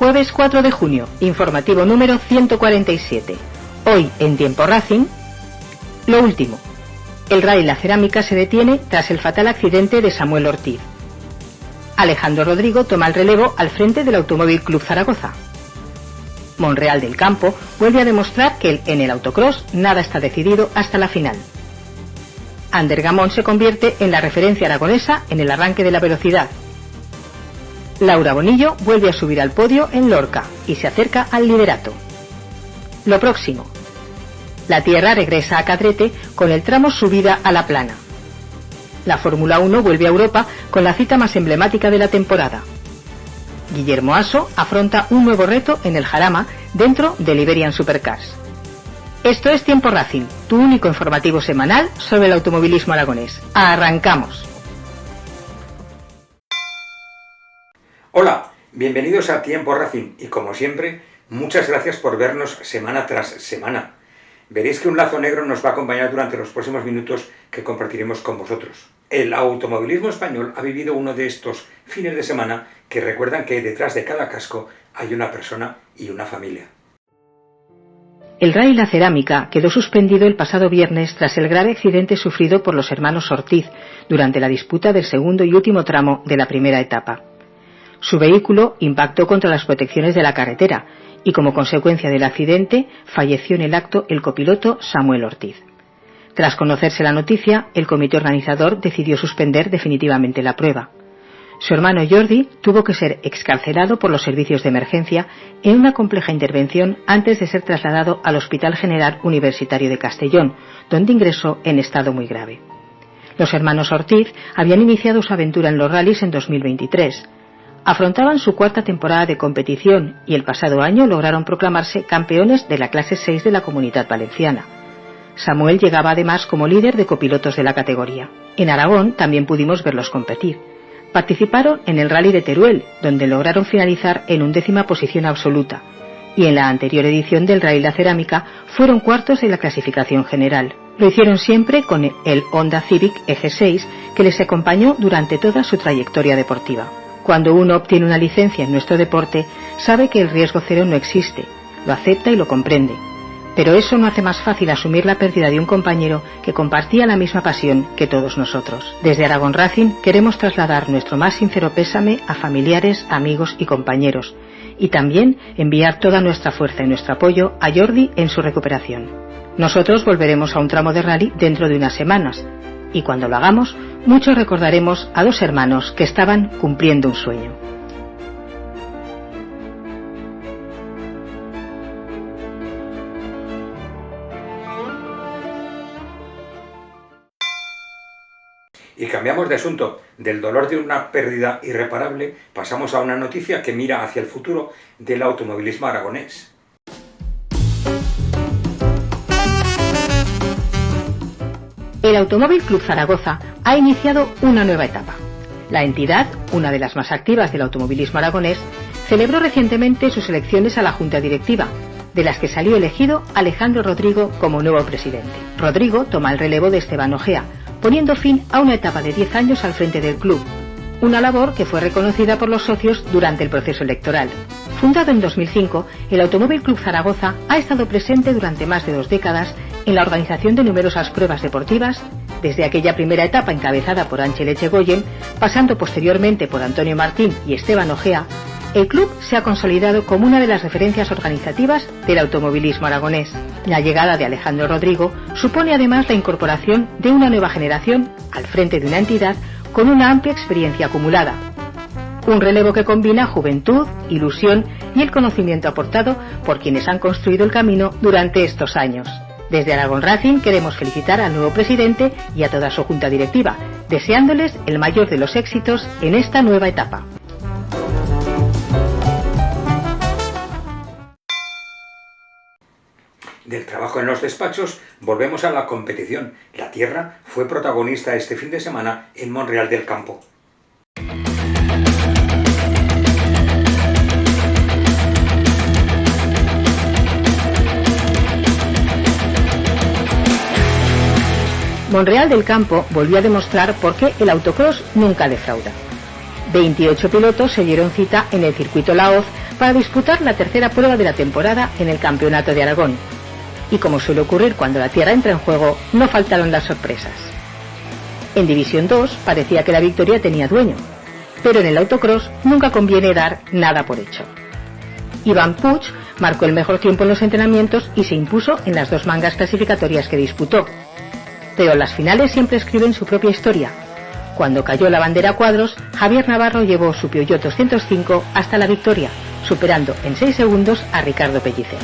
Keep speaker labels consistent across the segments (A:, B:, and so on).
A: Jueves 4 de junio, informativo número 147. Hoy en Tiempo Racing, lo último. El Rally La Cerámica se detiene tras el fatal accidente de Samuel Ortiz. Alejandro Rodrigo toma el relevo al frente del Automóvil Club Zaragoza. Monreal del Campo vuelve a demostrar que en el autocross nada está decidido hasta la final. Ander Gamón se convierte en la referencia aragonesa en el arranque de la velocidad. Laura Bonillo vuelve a subir al podio en Lorca y se acerca al liderato. Lo próximo. La Tierra regresa a Cadrete con el tramo subida a La Plana. La Fórmula 1 vuelve a Europa con la cita más emblemática de la temporada. Guillermo Aso afronta un nuevo reto en el Jarama dentro del Iberian Supercars. Esto es Tiempo Racing, tu único informativo semanal sobre el automovilismo aragonés. ¡Arrancamos!
B: Hola, bienvenidos a Tiempo Racing y como siempre, muchas gracias por vernos semana tras semana. Veréis que un lazo negro nos va a acompañar durante los próximos minutos que compartiremos con vosotros. El automovilismo español ha vivido uno de estos fines de semana que recuerdan que detrás de cada casco hay una persona y una familia.
A: El Rally La Cerámica quedó suspendido el pasado viernes tras el grave accidente sufrido por los hermanos Ortiz durante la disputa del segundo y último tramo de la primera etapa. Su vehículo impactó contra las protecciones de la carretera y como consecuencia del accidente falleció en el acto el copiloto Samuel Ortiz. Tras conocerse la noticia, el comité organizador decidió suspender definitivamente la prueba. Su hermano Jordi tuvo que ser excarcelado por los servicios de emergencia en una compleja intervención antes de ser trasladado al Hospital General Universitario de Castellón, donde ingresó en estado muy grave. Los hermanos Ortiz habían iniciado su aventura en los rallies en 2023. Afrontaban su cuarta temporada de competición y el pasado año lograron proclamarse campeones de la clase 6 de la Comunidad Valenciana. Samuel llegaba además como líder de copilotos de la categoría. En Aragón también pudimos verlos competir. Participaron en el Rally de Teruel, donde lograron finalizar en 11ª posición absoluta, y en la anterior edición del Rally La Cerámica fueron cuartos en la clasificación general. Lo hicieron siempre con el Honda Civic Eje 6, que les acompañó durante toda su trayectoria deportiva. Cuando uno obtiene una licencia en nuestro deporte, sabe que el riesgo cero no existe, lo acepta y lo comprende. Pero eso no hace más fácil asumir la pérdida de un compañero que compartía la misma pasión que todos nosotros. Desde Aragón Racing queremos trasladar nuestro más sincero pésame a familiares, amigos y compañeros, y también enviar toda nuestra fuerza y nuestro apoyo a Jordi en su recuperación. Nosotros volveremos a un tramo de rally dentro de unas semanas, y cuando lo hagamos, muchos recordaremos a dos hermanos que estaban cumpliendo un sueño.
B: Y cambiamos de asunto. Del dolor de una pérdida irreparable pasamos a una noticia que mira hacia el futuro del automovilismo aragonés.
A: El Automóvil Club Zaragoza ha iniciado una nueva etapa. La entidad, una de las más activas del automovilismo aragonés, celebró recientemente sus elecciones a la Junta Directiva, de las que salió elegido Alejandro Rodrigo como nuevo presidente. Rodrigo toma el relevo de Esteban Ojea, poniendo fin a una etapa de 10 años al frente del club, una labor que fue reconocida por los socios durante el proceso electoral. Fundado en 2005, el Automóvil Club Zaragoza ha estado presente durante más de 2 décadas en la organización de numerosas pruebas deportivas, desde aquella primera etapa encabezada por Ángel Echegoyen, pasando posteriormente por Antonio Martín y Esteban Ojea. El club se ha consolidado como una de las referencias organizativas del automovilismo aragonés. La llegada de Alejandro Rodrigo supone además la incorporación de una nueva generación al frente de una entidad con una amplia experiencia acumulada. Un relevo que combina juventud, ilusión y el conocimiento aportado por quienes han construido el camino durante estos años. Desde Aragón Racing queremos felicitar al nuevo presidente y a toda su junta directiva, deseándoles el mayor de los éxitos en esta nueva etapa.
B: Del trabajo en los despachos volvemos a la competición. La Tierra fue protagonista este fin de semana en Monreal del Campo.
A: Monreal del Campo volvió a demostrar por qué el autocross nunca defrauda. 28 pilotos se dieron cita en el circuito La Hoz para disputar la tercera prueba de la temporada en el Campeonato de Aragón. Y como suele ocurrir cuando la tierra entra en juego, no faltaron las sorpresas. En División 2 parecía que la victoria tenía dueño, pero en el autocross nunca conviene dar nada por hecho. Iván Puig marcó el mejor tiempo en los entrenamientos y se impuso en las 2 mangas clasificatorias que disputó. Pero las finales siempre escriben su propia historia. Cuando cayó la bandera a cuadros, Javier Navarro llevó su Peugeot 205 hasta la victoria, superando en 6 segundos a Ricardo Pellicer.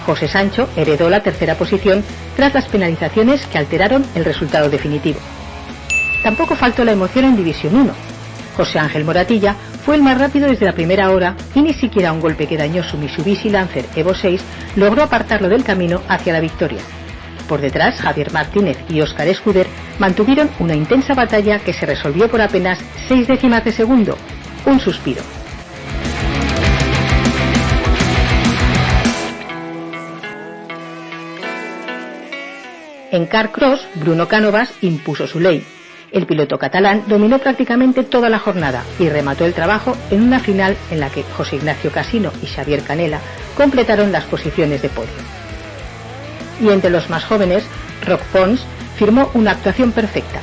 A: José Sancho heredó la tercera posición tras las penalizaciones que alteraron el resultado definitivo. Tampoco faltó la emoción en División 1. José Ángel Moratilla fue el más rápido desde la primera hora y ni siquiera un golpe que dañó su Mitsubishi Lancer Evo 6 logró apartarlo del camino hacia la victoria. Por detrás, Javier Martínez y Óscar Escuder mantuvieron una intensa batalla que se resolvió por apenas 6 décimas de segundo. Un suspiro. En Carcross, Bruno Cánovas impuso su ley. El piloto catalán dominó prácticamente toda la jornada y remató el trabajo en una final en la que José Ignacio Casino y Xavier Canela completaron las posiciones de podio. Y entre los más jóvenes, Roc Pons firmó una actuación perfecta.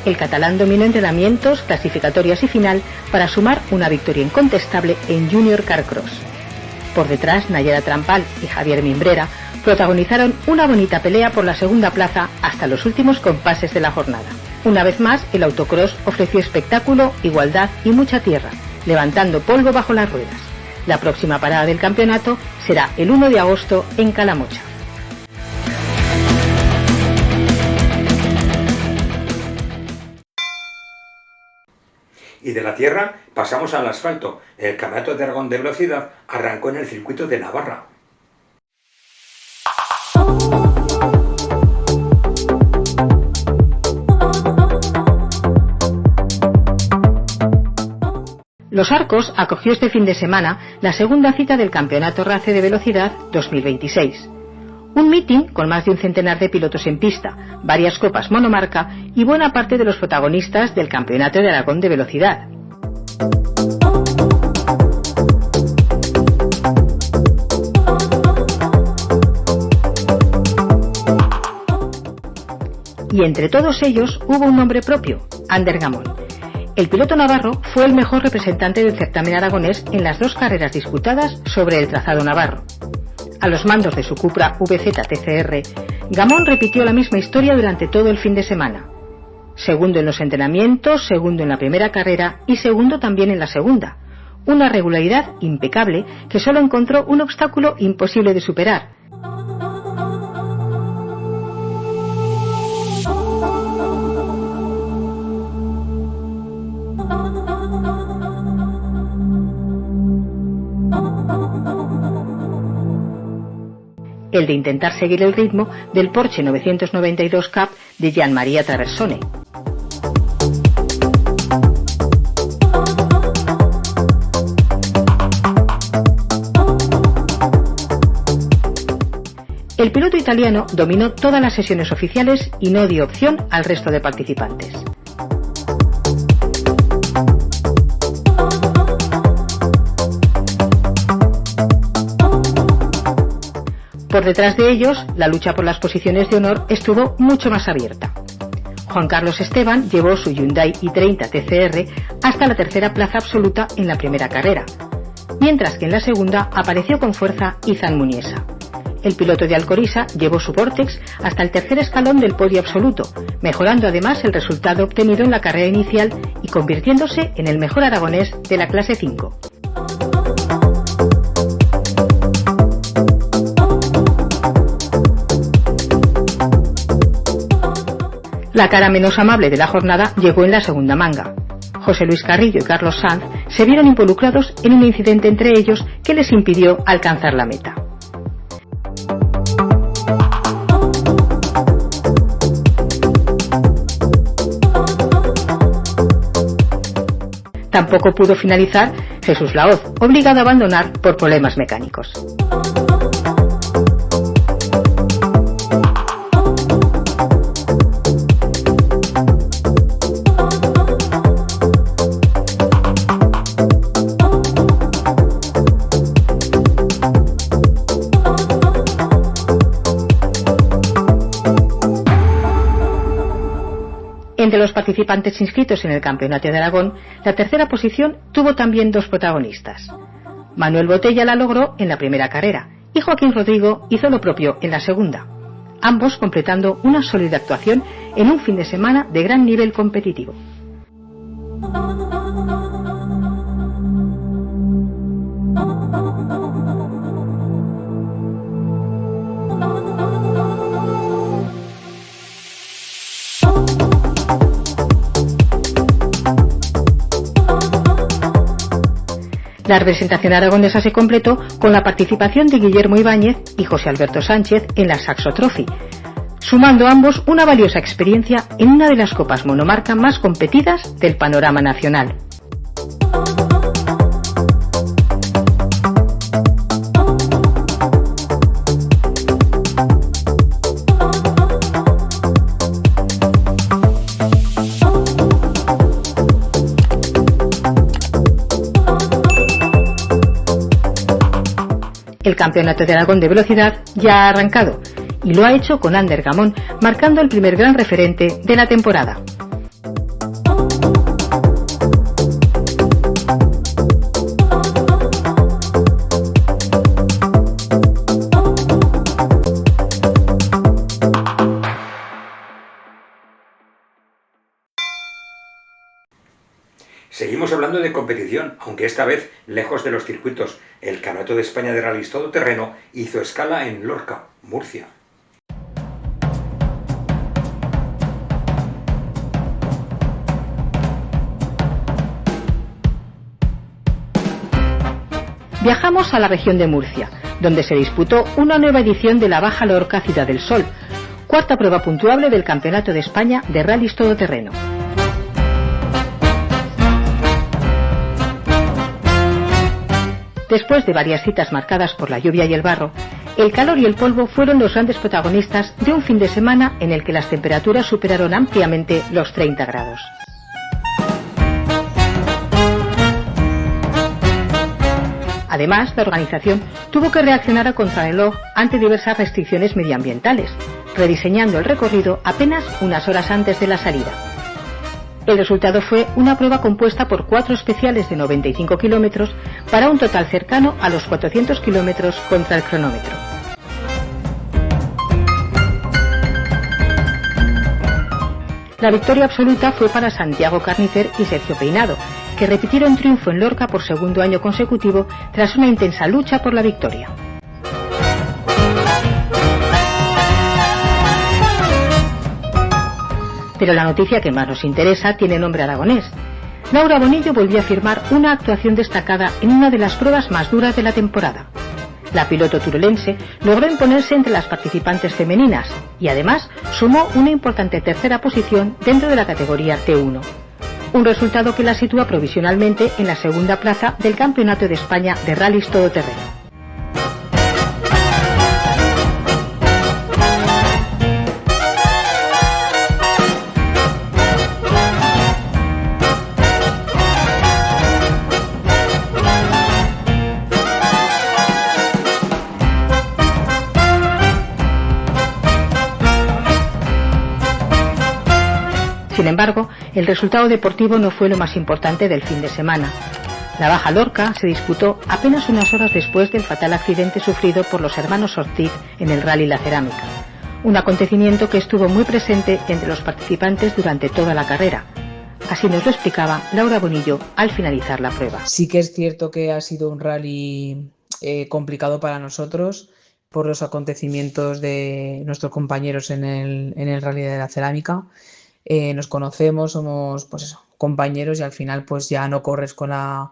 A: El catalán dominó entrenamientos, clasificatorias y final para sumar una victoria incontestable en Junior Carcross. Por detrás, Nayara Trampal y Javier Mimbrera protagonizaron una bonita pelea por la segunda plaza hasta los últimos compases de la jornada. Una vez más, el autocross ofreció espectáculo, igualdad y mucha tierra, levantando polvo bajo las ruedas. La próxima parada del campeonato será el 1 de agosto en Calamocha.
B: Y de la tierra pasamos al asfalto. El Campeonato de Aragón de Velocidad arrancó en el circuito de Navarra.
A: Los Arcos acogió este fin de semana la segunda cita del Campeonato RACE de Velocidad 2026. Un meeting con más de un centenar de pilotos en pista, varias copas monomarca y buena parte de los protagonistas del Campeonato de Aragón de Velocidad. Y entre todos ellos hubo un nombre propio, Ander Gamón. El piloto navarro fue el mejor representante del certamen aragonés en las 2 carreras disputadas sobre el trazado navarro. A los mandos de su Cupra VZ TCR, Gamón repitió la misma historia durante todo el fin de semana. Segundo en los entrenamientos, segundo en la primera carrera y segundo también en la segunda. Una regularidad impecable que solo encontró un obstáculo imposible de superar. El de intentar seguir el ritmo del Porsche 992 Cup de Gian Maria Traversone. El piloto italiano dominó todas las sesiones oficiales y no dio opción al resto de participantes. Por detrás de ellos, la lucha por las posiciones de honor estuvo mucho más abierta. Juan Carlos Esteban llevó su Hyundai i30 TCR hasta la tercera plaza absoluta en la primera carrera, mientras que en la segunda apareció con fuerza Izan Muniesa. El piloto de Alcoriza llevó su Vortex hasta el tercer escalón del podio absoluto, mejorando además el resultado obtenido en la carrera inicial y convirtiéndose en el mejor aragonés de la clase 5. La cara menos amable de la jornada llegó en la segunda manga. José Luis Carrillo y Carlos Sanz se vieron involucrados en un incidente entre ellos que les impidió alcanzar la meta. Tampoco pudo finalizar Jesús Laoz, obligado a abandonar por problemas mecánicos. los participantes inscritos en el Campeonato de Aragón, la tercera posición tuvo también dos protagonistas. Manuel Botella la logró en la primera carrera y Joaquín Rodrigo hizo lo propio en la segunda, ambos completando una sólida actuación en un fin de semana de gran nivel competitivo. La representación aragonesa se completó con la participación de Guillermo Ibáñez y José Alberto Sánchez en la Saxo Trophy, sumando ambos una valiosa experiencia en una de las copas monomarca más competidas del panorama nacional. El Campeonato de Aragón de Velocidad ya ha arrancado y lo ha hecho con Ander Gamón, marcando el primer gran referente de la temporada.
B: Seguimos hablando de competición, aunque esta vez lejos de los circuitos. El Campeonato de España de Rallys Todoterreno hizo escala en Lorca, Murcia.
A: Viajamos a la región de Murcia, donde se disputó una nueva edición de la Baja Lorca Ciudad del Sol, cuarta prueba puntuable del Campeonato de España de Rallys Todoterreno. Después de varias citas marcadas por la lluvia y el barro, el calor y el polvo fueron los grandes protagonistas de un fin de semana en el que las temperaturas superaron ampliamente los 30 grados. Además, la organización tuvo que reaccionar a contrarreloj ante diversas restricciones medioambientales, rediseñando el recorrido apenas unas horas antes de la salida. El resultado fue una prueba compuesta por 4 especiales de 95 kilómetros para un total cercano a los 400 kilómetros contra el cronómetro. La victoria absoluta fue para Santiago Carnicer y Sergio Peinado, que repitieron triunfo en Lorca por segundo año consecutivo tras una intensa lucha por la victoria. Pero la noticia que más nos interesa tiene nombre aragonés. Laura Bonillo volvió a firmar una actuación destacada en una de las pruebas más duras de la temporada. La piloto turolense logró imponerse entre las participantes femeninas y además sumó una importante tercera posición dentro de la categoría T1. Un resultado que la sitúa provisionalmente en la segunda plaza del Campeonato de España de Rallys Todoterreno. Sin embargo, el resultado deportivo no fue lo más importante del fin de semana. La Baja Lorca se disputó apenas unas horas después del fatal accidente sufrido por los hermanos Ortiz en el Rally La Cerámica, un acontecimiento que estuvo muy presente entre los participantes durante toda la carrera. Así nos lo explicaba Laura Bonillo al finalizar la prueba.
C: Sí que es cierto que ha sido un rally complicado para nosotros por los acontecimientos de nuestros compañeros en el Rally de La Cerámica. Nos conocemos, somos compañeros y al final pues ya no corres con la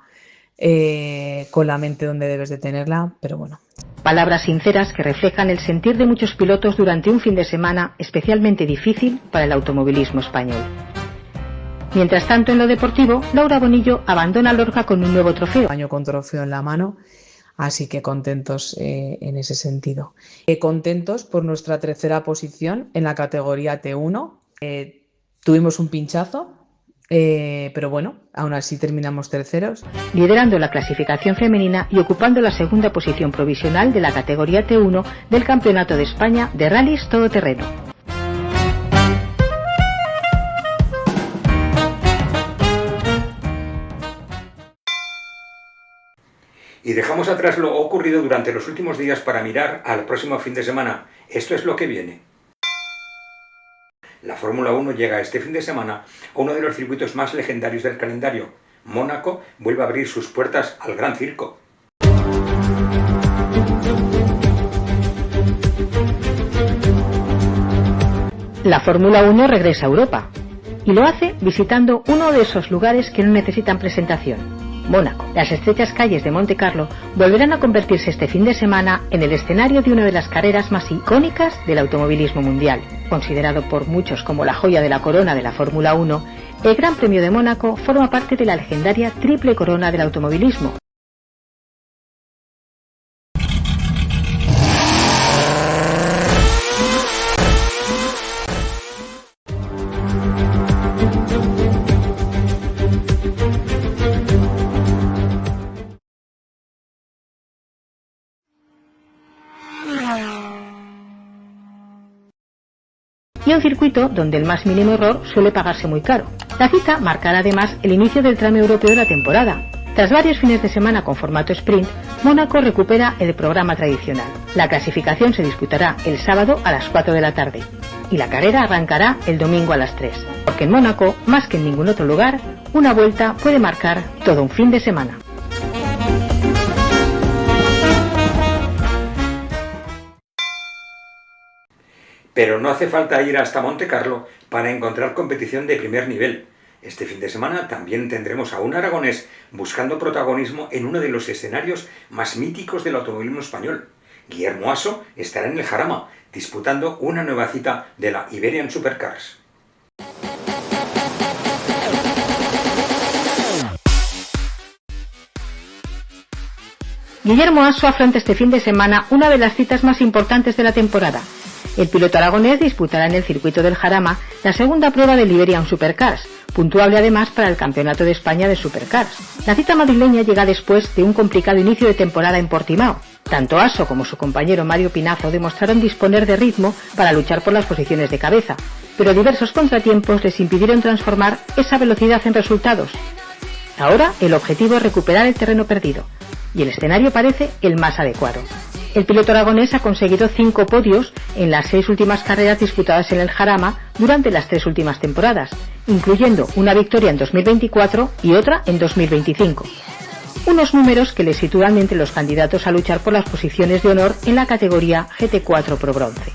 C: mente donde debes de tenerla, pero bueno.
A: Palabras sinceras que reflejan el sentir de muchos pilotos durante un fin de semana especialmente difícil para el automovilismo español. Mientras tanto, en lo deportivo, Laura Bonillo abandona Lorca con un nuevo trofeo.
C: Año con trofeo en la mano, así que contentos en ese sentido. Contentos por nuestra tercera posición en la categoría T1. Tuvimos un pinchazo, pero bueno, aún así terminamos terceros.
A: Liderando la clasificación femenina y ocupando la segunda posición provisional de la categoría T1 del Campeonato de España de Rallys Todoterreno.
B: Y dejamos atrás lo ocurrido durante los últimos días para mirar al próximo fin de semana. Esto es lo que viene. La Fórmula 1 llega este fin de semana a uno de los circuitos más legendarios del calendario. Mónaco vuelve a abrir sus puertas al Gran Circo.
A: La Fórmula 1 regresa a Europa y lo hace visitando uno de esos lugares que no necesitan presentación, Mónaco. Las estrechas calles de Monte Carlo volverán a convertirse este fin de semana en el escenario de una de las carreras más icónicas del automovilismo mundial. Considerado por muchos como la joya de la corona de la Fórmula 1, el Gran Premio de Mónaco forma parte de la legendaria triple corona del automovilismo. Y un circuito donde el más mínimo error suele pagarse muy caro. La cita marcará además el inicio del tramo europeo de la temporada. Tras varios fines de semana con formato sprint, Mónaco recupera el programa tradicional. La clasificación se disputará el sábado a las 4 de la tarde y la carrera arrancará el domingo a las 3. Porque en Mónaco, más que en ningún otro lugar, una vuelta puede marcar todo un fin de semana.
B: Pero no hace falta ir hasta Monte Carlo para encontrar competición de primer nivel. Este fin de semana también tendremos a un aragonés buscando protagonismo en uno de los escenarios más míticos del automovilismo español. Guillermo Asso estará en el Jarama, disputando una nueva cita de la Iberian Supercars.
A: Guillermo Asso afronta este fin de semana una de las citas más importantes de la temporada. El piloto aragonés disputará en el circuito del Jarama la segunda prueba del Iberian Supercars, puntuable además para el Campeonato de España de Supercars. La cita madrileña llega después de un complicado inicio de temporada en Portimao. Tanto Asso como su compañero Mario Pinazo demostraron disponer de ritmo para luchar por las posiciones de cabeza, pero diversos contratiempos les impidieron transformar esa velocidad en resultados. Ahora el objetivo es recuperar el terreno perdido, y el escenario parece el más adecuado. El piloto aragonés ha conseguido 5 podios en las 6 últimas carreras disputadas en el Jarama durante las 3 últimas temporadas, incluyendo una victoria en 2024 y otra en 2025. Unos números que le sitúan entre los candidatos a luchar por las posiciones de honor en la categoría GT4 Pro Bronce.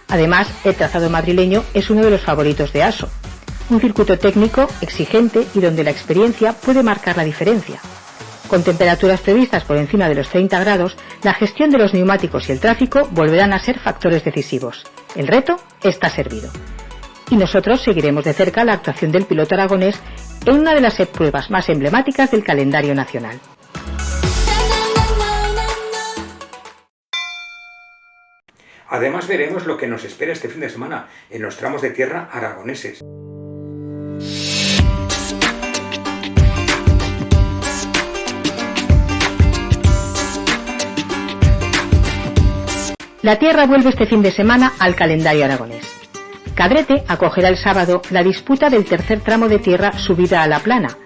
A: Además, el trazado madrileño es uno de los favoritos de Asso, un circuito técnico, exigente y donde la experiencia puede marcar la diferencia. Con temperaturas previstas por encima de los 30 grados, la gestión de los neumáticos y el tráfico volverán a ser factores decisivos. El reto está servido. Y nosotros seguiremos de cerca la actuación del piloto aragonés en una de las pruebas más emblemáticas del calendario nacional.
B: Además veremos lo que nos espera este fin de semana en los tramos de tierra aragoneses.
A: La tierra vuelve este fin de semana al calendario aragonés. Cadrete acogerá el sábado la disputa del tercer tramo de tierra subida a la plana,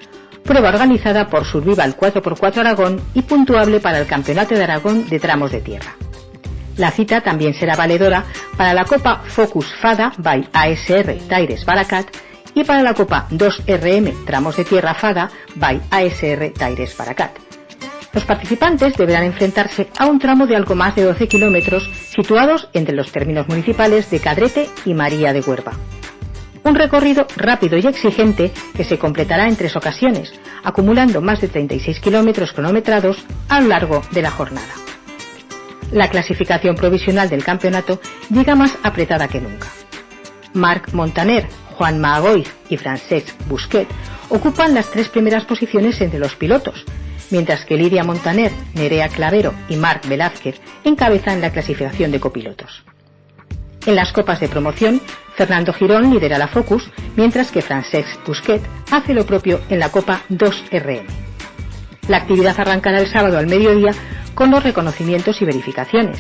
A: prueba organizada por Survival 4x4 Aragón y puntuable para el Campeonato de Aragón de Tramos de Tierra. La cita también será valedora para la Copa Focus FADA by ASR Tyres Baracat y para la Copa 2RM Tramos de Tierra FADA by ASR Tyres Baracat. Los participantes deberán enfrentarse a un tramo de algo más de 12 kilómetros situados entre los términos municipales de Cadrete y María de Huerva. Un recorrido rápido y exigente que se completará en 3 ocasiones, acumulando más de 36 kilómetros cronometrados a lo largo de la jornada. La clasificación provisional del campeonato llega más apretada que nunca. Marc Montaner, Juan Maagoiz y Francesc Busquet ocupan las 3 primeras posiciones entre los pilotos, mientras que Lidia Montaner, Nerea Clavero y Marc Velázquez encabezan la clasificación de copilotos. En las copas de promoción, Fernando Girón lidera la Focus, mientras que Francesc Busquet hace lo propio en la Copa 2RM. La actividad arrancará el sábado al mediodía con los reconocimientos y verificaciones,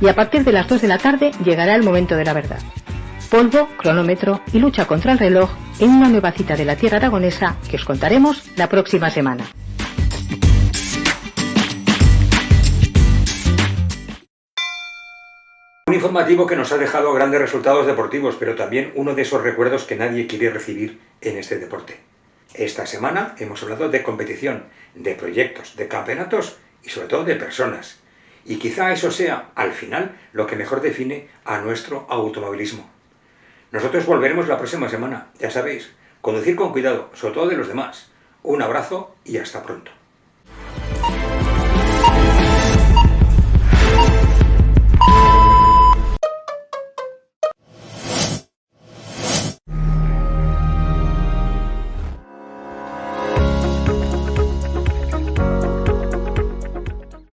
A: y a partir de las 2 de la tarde llegará el momento de la verdad. Polvo, cronómetro y lucha contra el reloj en una nueva cita de la tierra aragonesa que os contaremos la próxima semana.
B: Un informativo que nos ha dejado grandes resultados deportivos, pero también uno de esos recuerdos que nadie quiere recibir en este deporte. Esta semana hemos hablado de competición, de proyectos, de campeonatos y sobre todo de personas. Y quizá eso sea, al final, lo que mejor define a nuestro automovilismo. Nosotros volveremos la próxima semana, ya sabéis, conducir con cuidado, sobre todo de los demás. Un abrazo y hasta pronto.